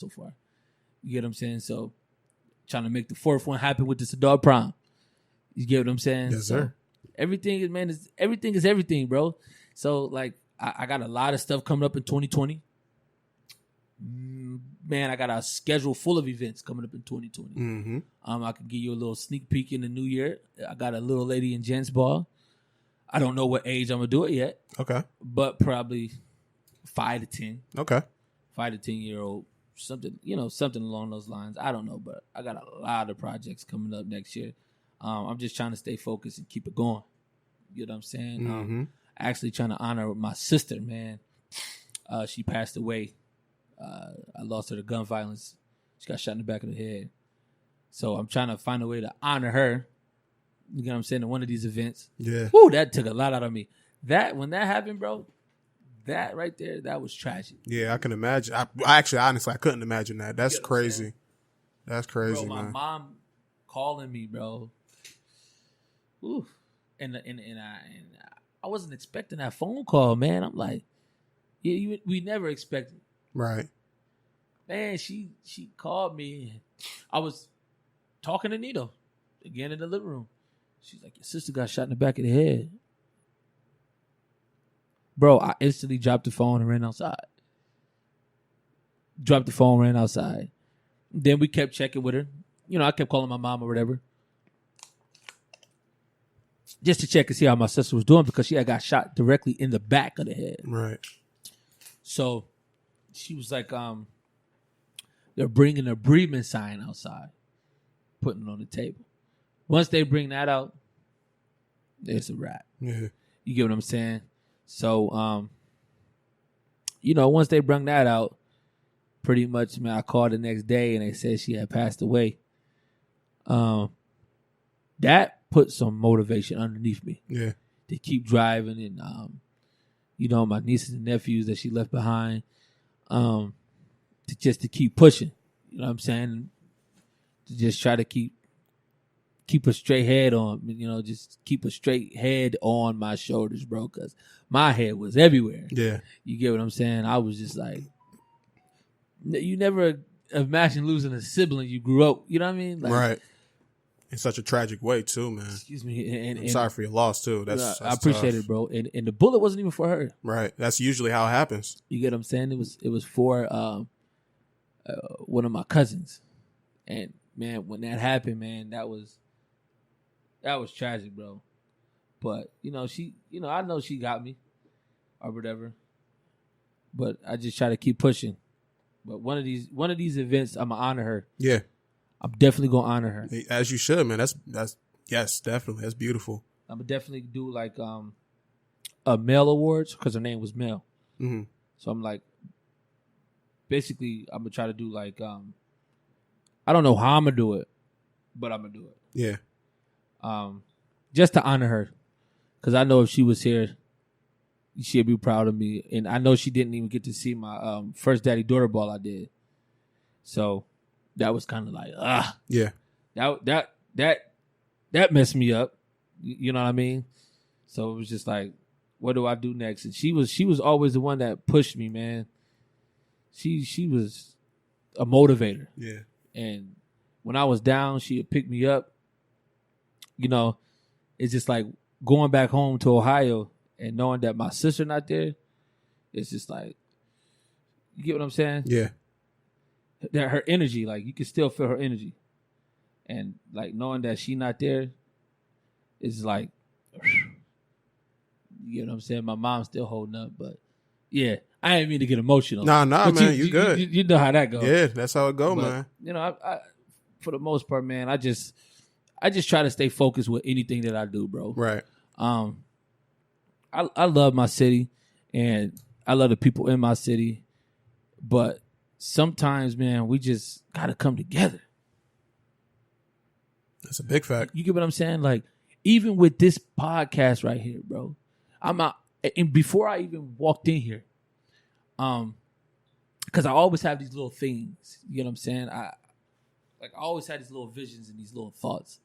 so far. You get what I'm saying? So trying to make the fourth one happen with this Adult Prom. You get what I'm saying? Yes, sir. Everything is everything, bro. So like I got a lot of stuff coming up in 2020. Man, I got a schedule full of events coming up in 2020. Mm-hmm. I can give you a little sneak peek in the new year. I got a little lady in gents ball. I don't know what age I'm gonna do it yet. Okay. But probably 5 to 10. Okay. 5 to 10-year-old, something along those lines. I don't know, but I got a lot of projects coming up next year. I'm just trying to stay focused and keep it going. You know what I'm saying? Mm-hmm. Actually trying to honor my sister, man. She passed away. I lost her to gun violence. She got shot in the back of the head. So I'm trying to find a way to honor her. You know what I'm saying? In one of these events. Yeah. Woo, that took a lot out of me. When that happened, bro, that right there, that was tragic. Yeah, I can imagine. Honestly, I couldn't imagine that. That's crazy. That's crazy, bro, my man. mom calling me, bro. Ooh. And I wasn't expecting that phone call, man. I'm like, yeah, we never expected. Right. Man, she called me. I was talking to Nito again in the living room. She's like, your sister got shot in the back of the head. Bro, I instantly dropped the phone and ran outside. Then we kept checking with her. You know, I kept calling my mom or whatever. Just to check and see how my sister was doing because she had got shot directly in the back of the head. Right. So she was like, they're bringing a breathing sign outside, putting it on the table. Once they bring that out, there's a wrap. Yeah. You get what I'm saying? So, once they brought that out, pretty much, man, I called the next day and they said she had passed away. That put some motivation underneath me. Yeah. To keep driving and, my nieces and nephews that she left behind, to keep pushing. You know what I'm saying? To just try to keep a straight head on, just keep a straight head on my shoulders, bro, because my head was everywhere. Yeah. You get what I'm saying? I was just like, you never imagine losing a sibling you grew up, you know what I mean? Like, right. In such a tragic way, too, man. Excuse me. I'm sorry for your loss, too. That's I appreciate tough. it, bro. And the bullet wasn't even for her. Right. That's usually how it happens. You get what I'm saying? It was for one of my cousins. And, man, when that happened, man, that was tragic, bro. But, I know she got me or whatever. But I just try to keep pushing. But one of these events, I'm going to honor her. Yeah. I'm definitely going to honor her. As you should, man. That's yes, definitely. That's beautiful. I'm going to definitely do like a Mel Awards because her name was Mel. Mm-hmm. So I'm like, basically, I'm going to try to do like, I don't know how I'm going to do it, but I'm going to do it. Yeah. Just to honor her. Because I know if she was here, she'd be proud of me. And I know she didn't even get to see my first daddy-daughter ball I did. So that was kind of like, Yeah. That messed me up. You know what I mean? So it was just like, what do I do next? And she was always the one that pushed me, man. She was a motivator. Yeah. And when I was down, she would pick me up. It's just like going back home to Ohio and knowing that my sister not there. It's just like, you get what I'm saying? Yeah. That her energy, like you can still feel her energy. And like knowing that she not there is like, you get what I'm saying? My mom's still holding up, but yeah, I didn't mean to get emotional. Nah, but man, you good. You know how that goes. Yeah, that's how it go, man. I for the most part, man, I just try to stay focused with anything that I do, bro. Right. I love my city and I love the people in my city, but sometimes, man, we just gotta come together. That's a big fact. You get what I'm saying? Like, even with this podcast right here, bro, I'm out. And before I even walked in here, because I always have these little things. You get what I'm saying? I always had these little visions and these little thoughts.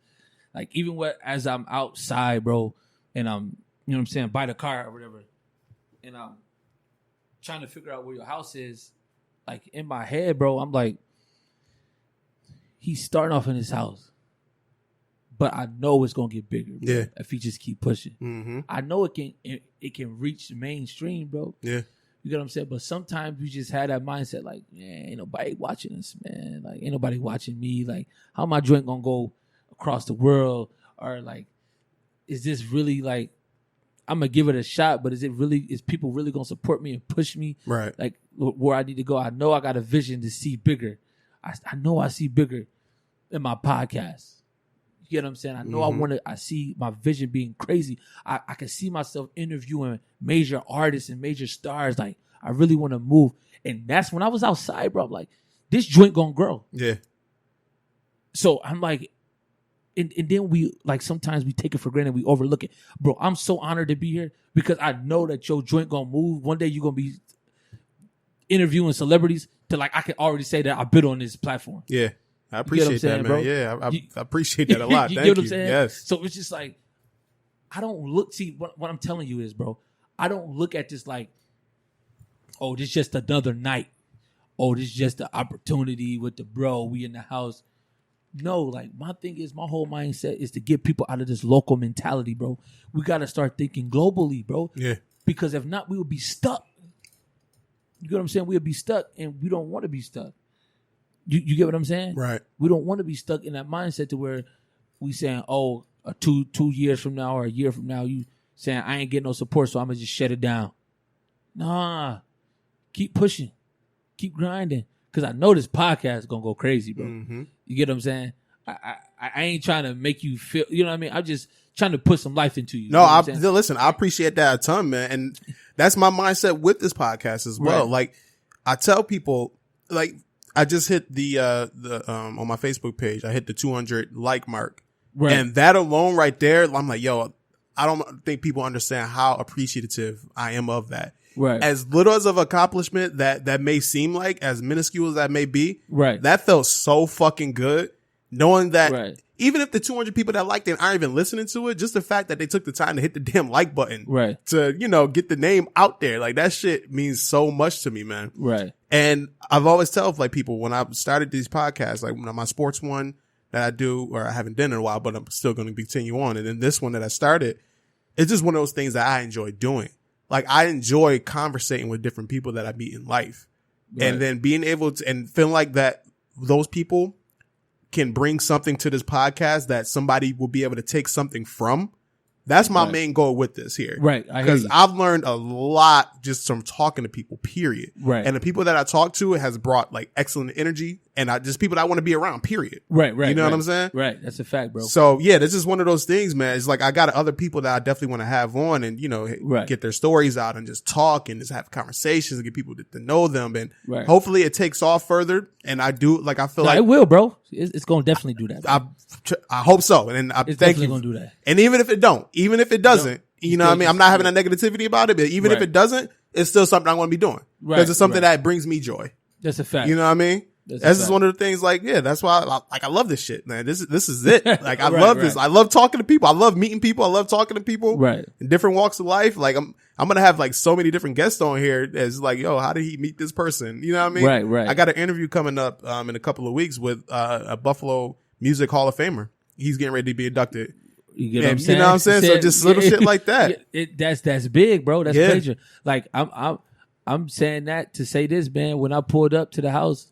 Like even as I'm outside, bro, and I'm, you know what I'm saying, by the car or whatever, and I'm trying to figure out where your house is. like in my head, bro, I'm like, he's starting off in his house, but I know it's gonna get bigger, bro, if he just keep pushing. Mm-hmm. I know it can reach the mainstream, bro. Yeah. You get what I'm saying? But sometimes you just have that mindset like, man, ain't nobody watching us, man. Like, ain't nobody watching me. Like, how my joint gonna go across the world? Or like, is this really like, I'm gonna give it a shot, but is people really gonna support me and push me? Right. Like where I need to go. I know I got a vision to see bigger. I know I see bigger in my podcast. You get what I'm saying? I know I see my vision being crazy. I can see myself interviewing major artists and major stars. Like, I really want to move. And that's when I was outside, bro. I'm like, this joint gonna grow. Yeah. So I'm like, and then we, like, sometimes we take it for granted. We overlook it. Bro, I'm so honored to be here because I know that your joint gonna move. One day you're gonna be interviewing celebrities to, like, I can already say that I bit on this platform. Yeah. I appreciate that, man. Bro? Yeah, I appreciate that a lot. Thank you. Get what I'm saying? Yes. So it's just like, I don't look, see, what I'm telling you is, bro, I don't look at this like, oh, this is just another night. Oh, this is just an opportunity with the bro. We in the house. No, like, my thing is, my whole mindset is to get people out of this local mentality, bro. We got to start thinking globally, bro. Yeah. Because if not, we will be stuck. You get what I'm saying? We'll be stuck, and we don't want to be stuck. You get what I'm saying? Right. We don't want to be stuck in that mindset to where we saying, oh, 2 years from now or a year from now, you saying, I ain't getting no support, so I'm going to just shut it down. Nah. Keep pushing. Keep grinding. Because I know this podcast is going to go crazy, bro. Mm-hmm. You get what I'm saying? I ain't trying to make you feel, you know what I mean? I'm just trying to put some life into you. No, listen, I appreciate that a ton, man. And that's my mindset with this podcast as well. Right. Like, I tell people, like, I just hit the on my Facebook page, I hit the 200 like mark. Right. And that alone right there, I'm like, yo, I don't think people understand how appreciative I am of that. Right. As little as of accomplishment that may seem like, as minuscule as that may be, right, that felt so fucking good. Knowing that even if the 200 people that liked it aren't even listening to it, just the fact that they took the time to hit the damn like button to, you know, get the name out there, like, that shit means so much to me, man. Right. And I've always told, like, people when I started these podcasts, like my sports one that I do, or I haven't done in a while, but I'm still going to continue on. And then this one that I started, it's just one of those things that I enjoy doing. Like, I enjoy conversating with different people that I meet in life, and then being able to, and feeling like that those people can bring something to this podcast that somebody will be able to take something from. That's my main goal with this here. Right. Because I've learned a lot just from talking to people, period. Right. And the people that I talk to has brought, like, excellent energy, and just people that I want to be around, period. Right. You know what I'm saying? Right. That's a fact, bro. So yeah, this is one of those things, man. It's like, I got other people that I definitely want to have on and, you know, get their stories out and just talk and just have conversations and get people to know them. And hopefully it takes off further. And I do, like, I feel like it will, bro. It's going to definitely do that, bro. I hope so. And I thank you. Going to do that. And even if it doesn't, you know what I mean? I'm not having a negativity about it, but even if it doesn't, it's still something I'm going to be doing. Because it's something that brings me joy. That's a fact. You know what I mean? That's just one of the things, like, yeah, that's why I love this shit, man. This is it. Like, I love this. I love talking to people. I love meeting people. I love talking to people in different walks of life. Like, I'm going to have, like, so many different guests on here as, like, yo, how did he meet this person? You know what I mean? Right. I got an interview coming up in a couple of weeks with a Buffalo Music Hall of Famer. He's getting ready to be inducted. You know what I'm saying? So just little shit like that. That's big, bro. That's major. Like, I'm saying that to say this, man. When I pulled up to the house,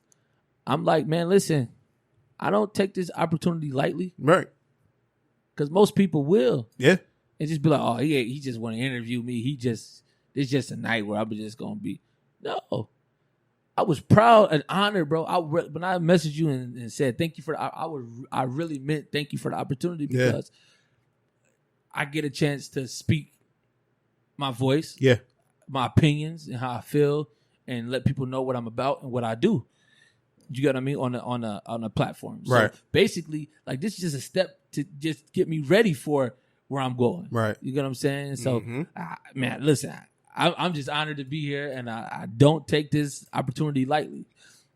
I'm like, man, listen, I don't take this opportunity lightly. Right. Because most people will. Yeah. And just be like, oh, he just want to interview me. It's just a night where I'm just going to be. No. I was proud and honored, bro. When I messaged you and said thank you for I really meant thank you for the opportunity because I get a chance to speak my voice, my opinions and how I feel, and let people know what I'm about and what I do. You get what I mean? On a platform. So basically, like, this is just a step to just get me ready for where I'm going. Right. You get what I'm saying? So, man, listen, I'm just honored to be here, and I don't take this opportunity lightly.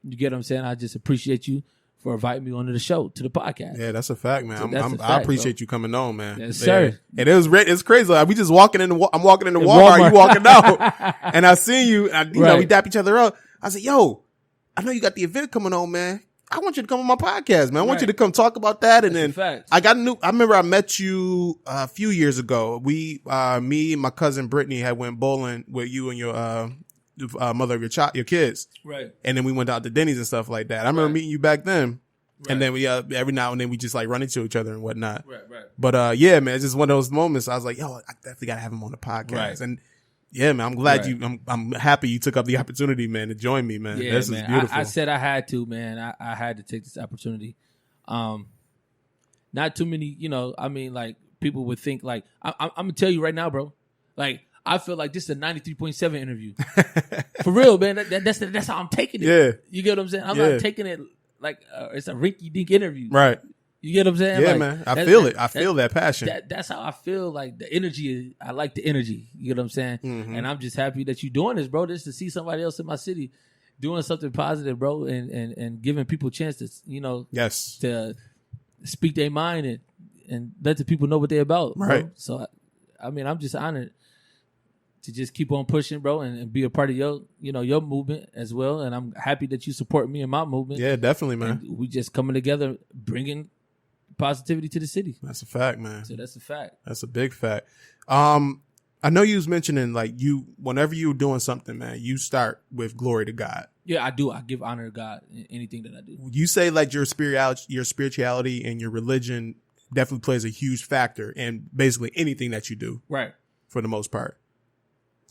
You get what I'm saying? I just appreciate you for inviting me onto the show, to the podcast. Yeah, that's a fact, man. I appreciate you coming on, man. Yes, sir. And it's crazy. Like, we just walking in. I'm walking into Walmart. You walking out, and I see you. And we dap each other up. I said, yo, I know you got the event coming on, man. I want you to come on my podcast, man. I want you to come talk about that. And then I remember I met you a few years ago. Me and my cousin Brittany had went bowling with you and your mother of your kids. Right. And then we went out to Denny's and stuff like that. I remember meeting you back then. Right. And then we every now and then we just like run into each other and whatnot. Right. But yeah, man, it's just one of those moments. I was like, yo, I definitely gotta have him on the podcast. Right. And yeah, man, I'm glad I'm happy you took up the opportunity, man, to join me, man. Yeah, this man. is beautiful. I said I had to, man. I had to take this opportunity. Not too many, I mean, like, people would think, like, I'm going to tell you right now, bro. Like, I feel like this is a 93.7 interview. For real, man. That's how I'm taking it. Yeah. You get what I'm saying? I'm not taking it like it's a rinky-dink interview. Right. You get what I'm saying? Yeah, like, man. I feel it. I feel that passion. That's how I feel. Like the energy. I like the energy. You get what I'm saying? Mm-hmm. And I'm just happy that you're doing this, bro. Just to see somebody else in my city doing something positive, bro, and giving people a chance to, yes, to speak their mind and let the people know what they're about. Right. Bro. So, I mean, I'm just honored to just keep on pushing, bro, and be a part of your movement as well. And I'm happy that you support me in my movement. Yeah, definitely, man. And we just coming together, bringing positivity to the city. That's a fact, man. So that's a fact. That's a big fact. I know you was mentioning, like, whenever you're doing something, man, you start with glory to God. Yeah, I do. I give honor to God in anything that I do. You say like your spirituality and your religion definitely plays a huge factor in basically anything that you do. Right. For the most part.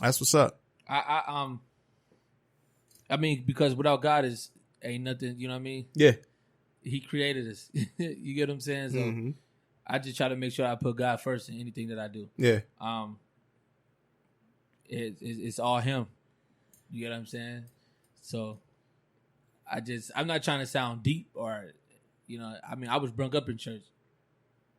That's what's up. I mean, because without God ain't nothing, you know what I mean? Yeah. He created us. You get what I'm saying? So I just try to make sure I put God first in anything that I do. Yeah. It's all him. You get what I'm saying? So I'm not trying to sound deep or, I mean, I was brought up in church.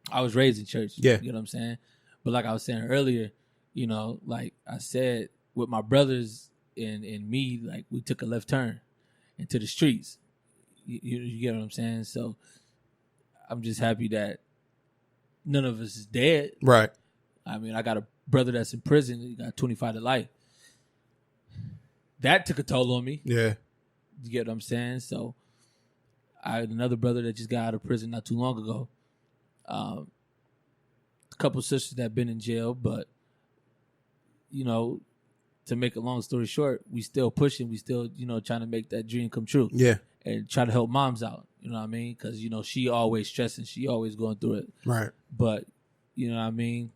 I was raised in church. Yeah. You know what I'm saying? But like I was saying earlier, like I said, with my brothers and me, like we took a left turn into the streets. You get what I'm saying? So I'm just happy that none of us is dead. Right. I mean, I got a brother that's in prison. He got 25 to life. That took a toll on me. Yeah. You get what I'm saying? So I had another brother that just got out of prison not too long ago. A couple sisters that been in jail, but to make a long story short, we still pushing. We still, trying to make that dream come true. Yeah. And try to help moms out. You know what I mean? Because, she always stressing. She always going through it. Right. But, you know what I mean?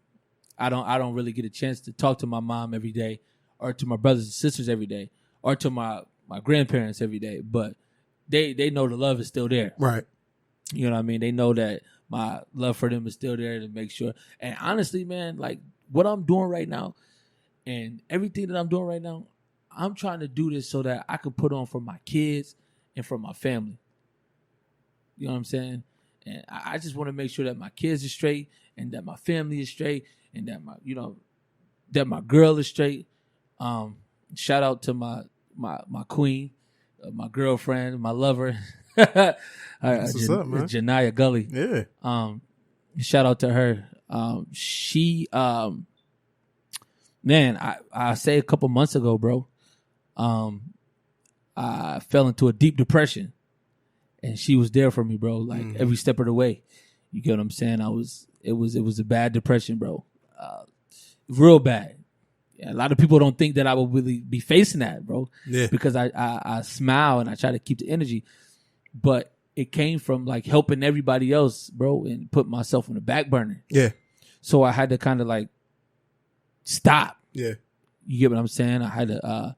I don't really get a chance to talk to my mom every day or to my brothers and sisters every day or to my grandparents every day. But they know the love is still there. Right. You know what I mean? They know that my love for them is still there to make sure. And honestly, man, like what I'm doing right now and everything that I'm doing right now, I'm trying to do this so that I can put on for my kids and for my family. You know what I'm saying? And I just want to make sure that my kids are straight and that my family is straight and that that my girl is straight. Shout out to my queen, my girlfriend, my lover. What's up, man? Janiyah Gully. Yeah. Shout out to her. She man, I say a couple months ago, bro, I fell into a deep depression, and she was there for me, bro. Like every step of the way. You get what I'm saying? It was a bad depression, bro. Real bad. Yeah, a lot of people don't think that I would really be facing that, bro. Yeah. Because I smile and I try to keep the energy, but it came from like helping everybody else, bro, and put myself on the back burner. Yeah. So I had to kind of like stop. Yeah. You get what I'm saying? I had to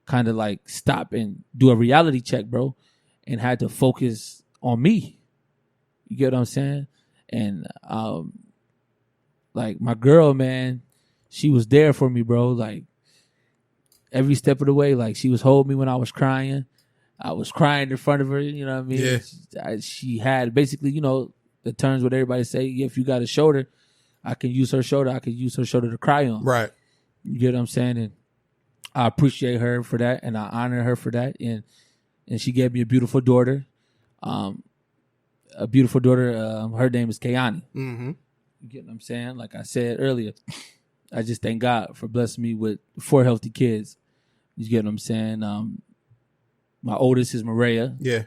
kind of like stop and do a reality check, bro, and had to focus on me. You get what I'm saying? And like my girl, man, she was there for me, bro. Like every step of the way, like she was holding me when I was crying. I was crying in front of her, you know what I mean? Yeah. She had basically, the terms what everybody say, if you got a shoulder, I can use her shoulder. I can use her shoulder to cry on. Right. You get what I'm saying? And I appreciate her for that, and I honor her for that. And she gave me a beautiful daughter. Her name is Kayani. Mm-hmm. You get what I'm saying? Like I said earlier, I just thank God for blessing me with 4 healthy kids. You get what I'm saying? my oldest is Maria. Yeah.